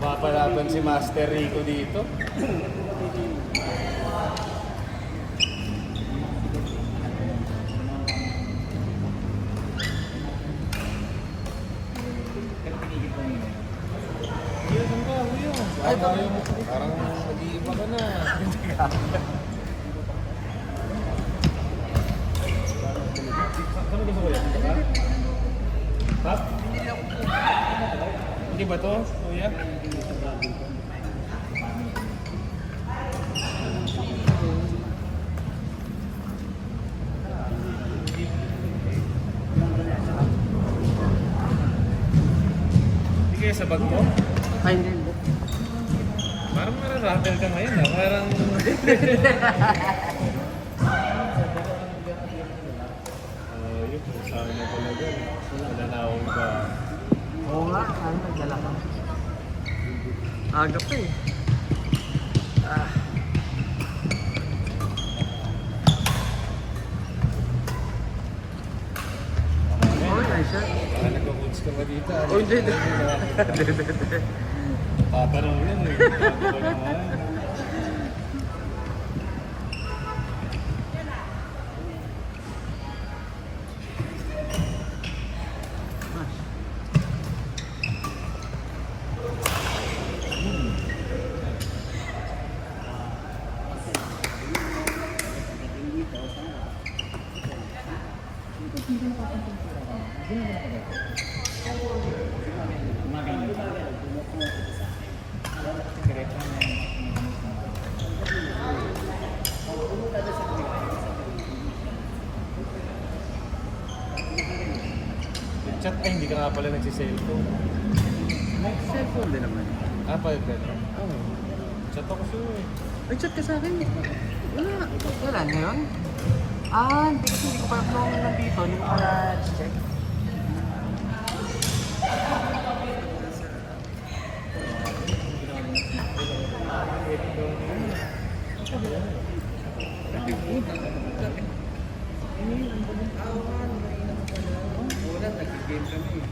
Mapapalaban si Master Rico dito. Ay, parang nag-iiba ka na. Saan gusto ko yan? Pap? Hindi ba to? Kuya? Hindi kaya sa bag mo? Ay, hindi. Parang nararattle ka ngayon ah. Parang... Ayun, saan na talaga. Nananawang ka. Oo nga, ano nagdala ka? Aga pa eh. Ah. Oh, nice shot. Parang nagka-coach ka ba dito? Oh, hindi. Tatanong yan eh. Tatanong naman. Chat ay hindi ka nga pala nagsi-cellphone. May cellphone din naman. Ah, pala ka na. Oo. Chat ako sa'yo eh. May chat ka sa akin. Wala. Wala ngayon? Ah, hindi ko pa nung nandito. Hindi ko pa na-check. Wala, nag-game kami.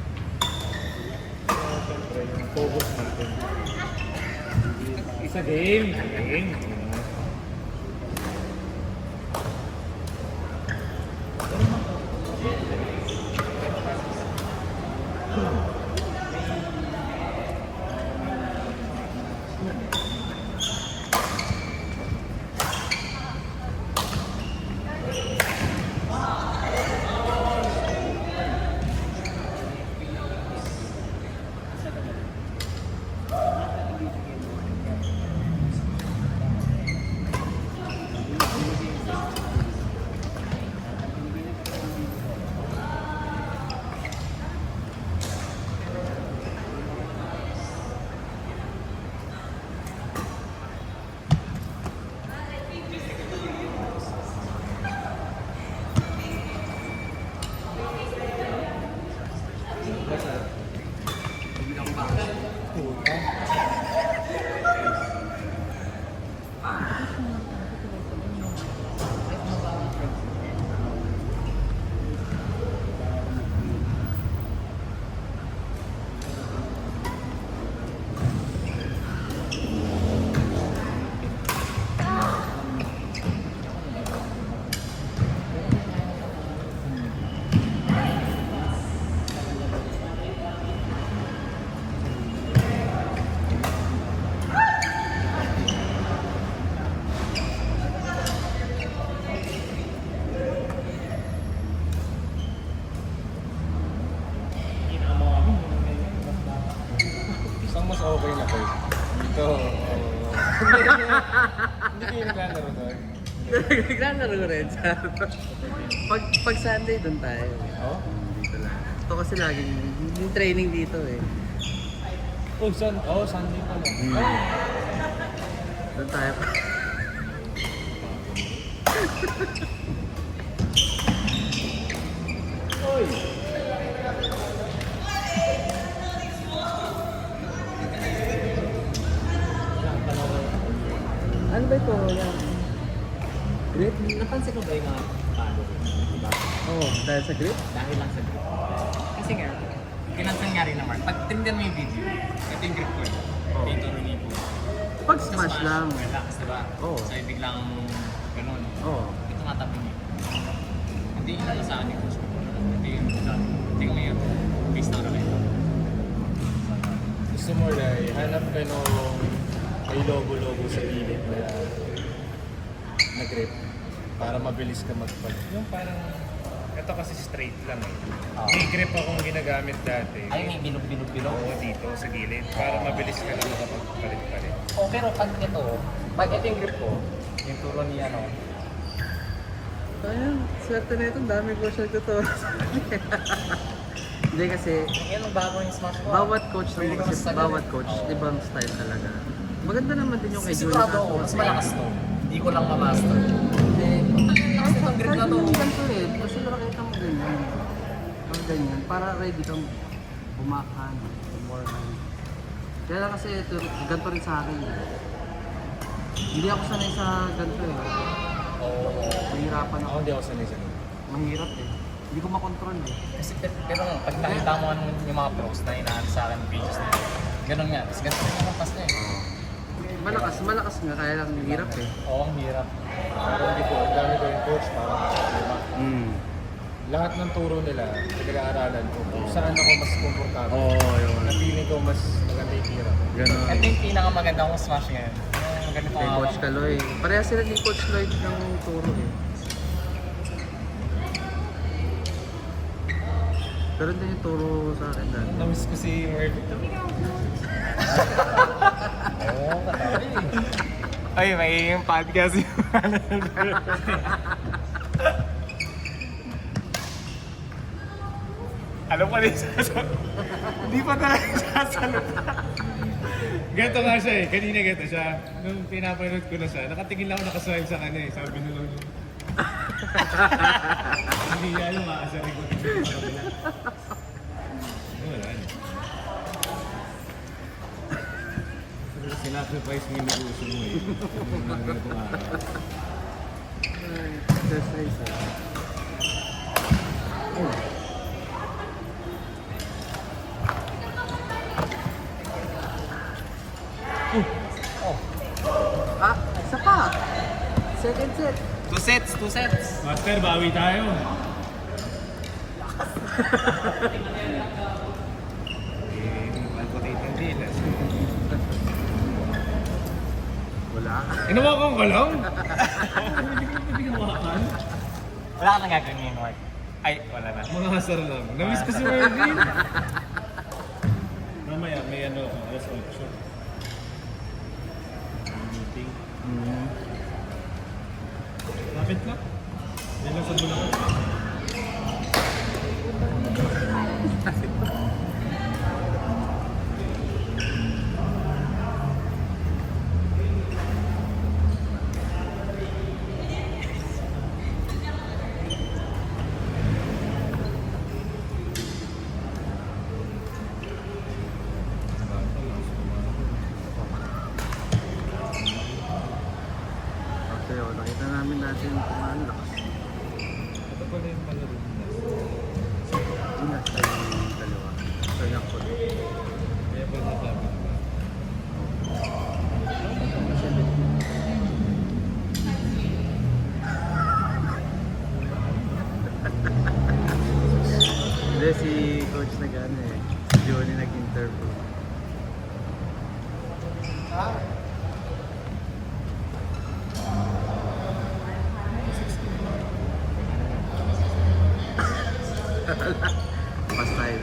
Siyempre, yung focus natin. Isa game. Game. Mas okay na kayo. Ito, hindi kayo naglalaro doon. Naglalaro rin. Pag Sunday, doon tayo. Oo? Dito lang. Ito kasi laging yung training dito eh. Oh, Sunday pa lang. Doon tayo. Oy! Ano ba ito? Yan. Grip? Napansin ko ba yung mga palo? Diba? Oo, dahil sa grip? Dahil lang sa grip. Kasi nga, kinansan nga rin naman, pag tinignan mo yung video, ito yung grip ko eh. Oh. dito rin po. Pag smash lang. Relax, diba? Oo. So, biglang ganun. Oo. Ito matabi niyo. Hindi ina sa akin yung hindi yung hindi ko ngayon. Based na rin. Gusto mo dahil hanap ka nung may logo-logo sa gilid na grip para mabilis ka magpalit. Yung parang, ito kasi straight lang eh. May grip akong ginagamit dati. Ay, may bilog-bilog-bilog. Oo, dito sa gilid. Para mabilis ka lang makapagpalit-palit. Oh, pero pag ito, pag ito yung grip ko, yung turo ni ano, Ayun, swerte na ito. Dami ko siya tuturo. Hindi kasi, yan ang bago yung smash ko. bawat coach Pwede naman ka kasi, masasagal bawat eh. coach, Oo. ibang style talaga. Maganda naman din yung kay Junior. Sigurado ako, mas malakas to. Hindi ko lang ma-master. Hindi. Kasi itong grip na to. Ganito eh. Kasi nakakita mo ganyan. Ang ganyan. Para ready kang bumakan. More hand. Kaya lang kasi ito, ganito rin sa akin. Hindi ako sanay sa ganito eh. Oo. Mahirapan ako. Ako hindi ako sanay sa Mahirap eh. Hindi ko makontrol eh. Kasi pero pag nakita mo ano yung mga pros na inaano sa akin videos na yun, ganun nga. Tapos ganun yung kampas niya eh. Malakas nga. Kaya lang hirap eh. Oo, ang hirap. Hindi ko, ang dami ko yung coach para lima. Lahat ng turo nila, pinag-aaralan ko kung saan ako mas komportable. Oo, yun. Na feeling ko mas maganda yung tira. Ganun. Ito yung pinakamaganda kong smash ngayon. Yung ganito Kay ang Coach hawak. Kaloy. Pareha sila ni Coach Lloyd ng turo eh. Pero din yung turo sa akin dati. Namiss ko si Mervin. Oo, katabi. Ay, may yung podcast yung Ano pa rin Hindi pa talaga sasalita. Ganito nga siya eh. Kanina ganito siya. Nung pinapanood ko na siya, nakatingin lang ako nakaswipe sa kanya eh. Sabi nung hindi niya alam maasarin ko dito sa kabila. Wala na. Sinacrifice mo yung negosyo mo eh. Yung mga ganitong araw. Ay, exercise eh. Ah, isa pa. Second set. Two sets. Master, bawi tayo. Malpotate ng dilas. Wala. Inawakan ko lang? Hindi ginawakan. Wala ka nang gagawin ngayon, Mark. Ay, wala na. Mga hasar lang. Namiss ko si Mervin. Mamaya, may ano ako. Alas 8. Meeting. Lapit lang. Yan lang sa Bulacan. Okay, oh, nakita namin natin kung ano lakas. Ito pala yung palaro nila. Yung nasa yung dalawa. So, yung ako. Kaya pa nasabi ko. Hindi, si coach na gano'n eh. Si Johnny nag-interview. Pas tayo.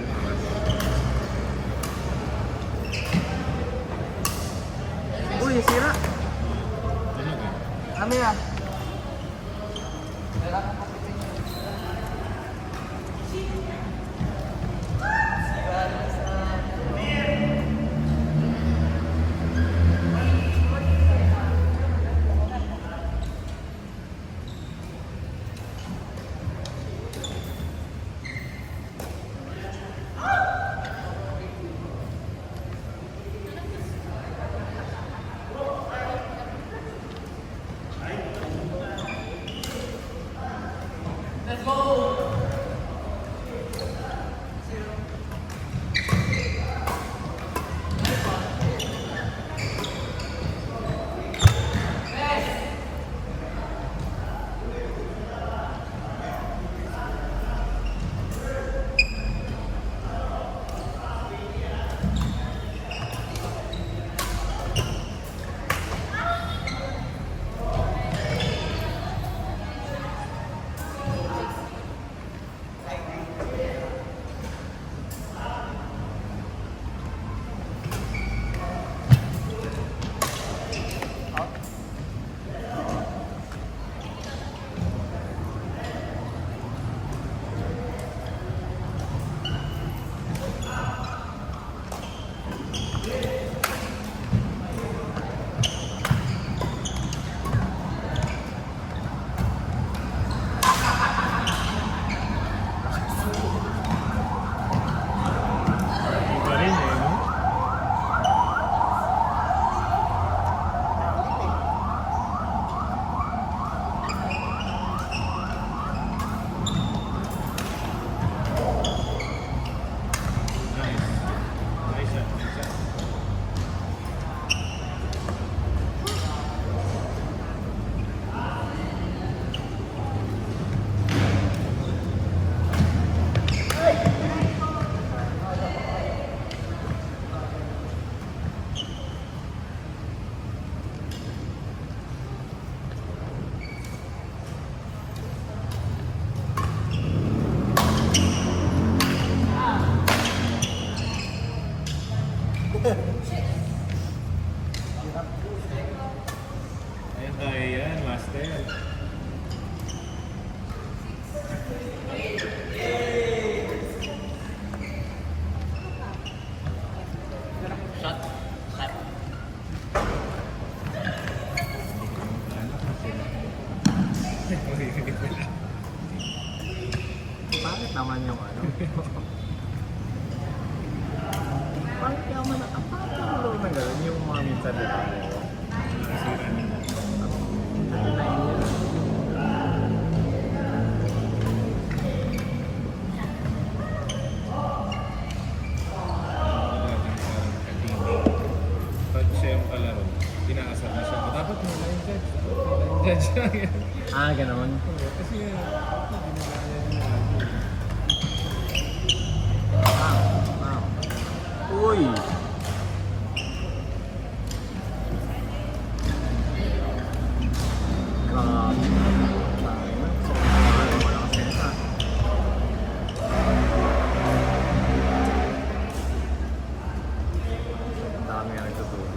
Uy, sira! Ano yan? Ayun kaya yan, master. Shot. Shot. Bakit naman yung ano? Bakit naman ang pagkakalo na gano'n yung mga minsan dito? Pag siya yung kalaro, inaasar na siya. Dapat mo na yung judge. Judge lang yan. Ah, gano'n. Kasi Uy! Grabe. Malakas yan ha. Ang dami nga nagtutulog.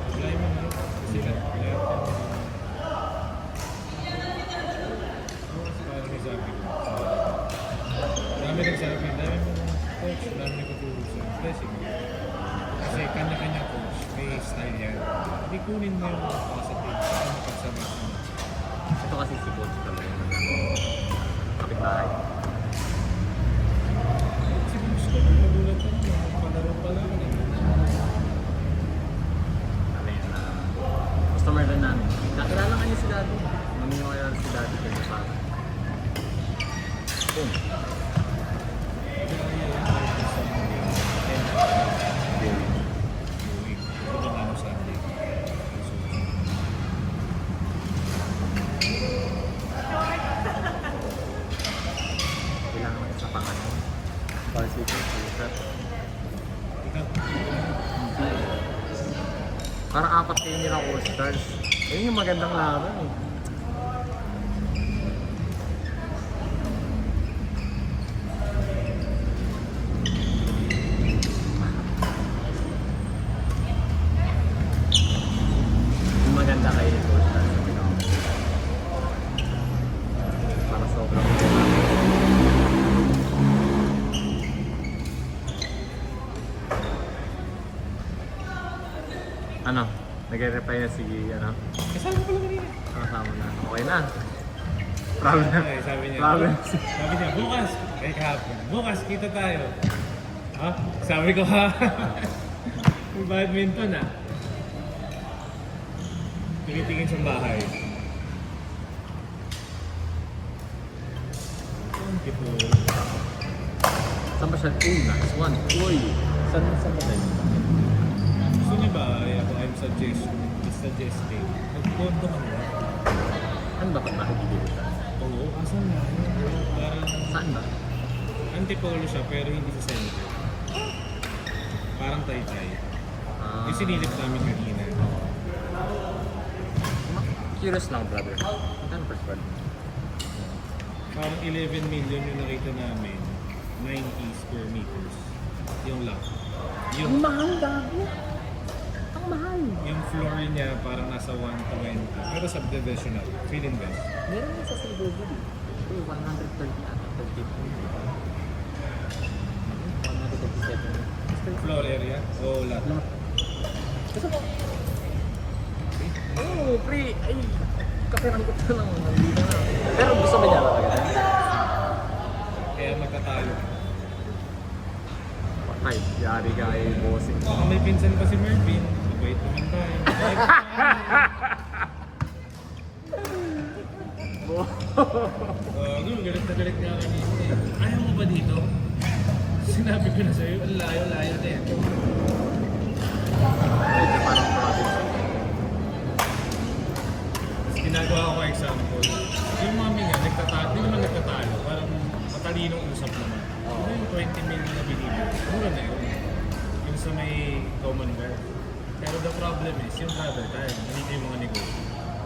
apply mo na. Kasi na-apply ka. Parang may sabi ko. Dami nagsabi, dami mo coach, dami nagtutulog sa blessing. Kasi kanya-kanya coach, may style yan. Hindi kunin mo yung positive, ano pagsama mo. Ito kasi si coach talaga. Kapit-bahay. Si coach ko, magulat ka naman, palaro pa lang. Ano yun na customer din namin. Nakilala nga niya si Daddy. Nung yung kaya si Daddy kasi parang. Boom. Kailangan ng isa pang ano. Varsity T-shirt. Parang apat kayo nila All-Stars. Ayun yung magandang laban eh. Yung maganda kayo yung All-Stars. Para sobrang ano? Nag-reply na si ano? Kasama ko lang kanina. Kasama na. Okay na. Problem. Okay, sabi niya. Problem. Sabi niya, bukas. Eh, kahapon. Bukas, kita tayo. Ha? Sabi ko, ha? May badminton, ah. Tumitingin sa bahay. Beautiful. Saan ba siya? Nice one. Uy! Saan ba tayo? Gusto niya ba? I'm suggesting. Mag-condo ka na. Ano ba pag makikibili ka? Oo, asan na? Parang Saan ba? antipolo siya pero hindi sa center. Parang tay-tay. Ah, Yung sinilip namin kanina. Curious lang, brother. Magkano per square? Parang 11 million yung nakita namin. 90 square meters. Yung lang. Yung, mahal, gago! Ang mahal! yung floor niya parang nasa 120. Pero subdivisional. Fill invest. Meron din sa Silverwood eh. Ito, 130 at 137. Floor area. O lahat. Gusto mo? Oo, pre! Ay! Kapiran ko ito lang. Nandito na. Pero gusto ba niya talaga? Kaya magtatalo. Patay. Yari ka ay bossing. Baka may pinsan pa si Mervin. Mabait naman tayo. Galit na galit nga kanina eh. Ayaw mo ba dito? Sinabi ko na sa'yo, ang layo-layo na yan. Medyo parang province. Tapos ginagawa ko example. Yung mami nga, hindi naman nagtatalo. Parang matalinong usap naman. Ano yung 20 million na binili? Mura na yun. Yung sa may Commonwealth. Pero the problem is, yung travel time, hindi yung mga negosyo.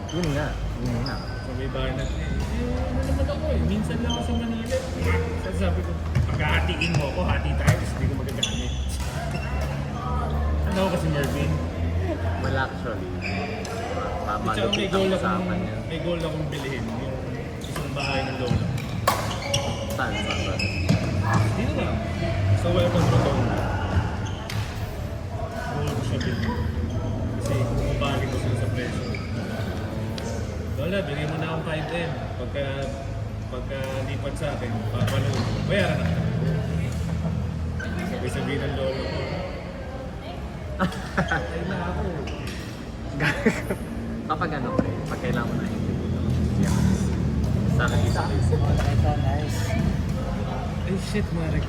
Yun nga. Yun nga. So may banat na ano naman ako eh. Minsan lang ako sa Manila. Sabi ko, pag-hahatiin mo ako, hati tayo, kasi hindi ko magagamit. Mervin. Well, actually, Tsaka malupit ang usapan niya. may goal akong bilhin. Yung isang bahay ng lola. Saan? Dito na lang. So, welcome to Tondo. Goal ko siya bilhin. Kasi bumabalik ko sila sa presyo. Lola, bigyan mo na akong 5M. Pagka lipat sa akin, papalood ko. Bayaran na. Sabi-sabihin ng lolo ko. Ay na ako. Kapag ano, pag kailangan mo na hindi dito. Yeah. Sa akin isa. Ito, nice. Ay shit, ma-record.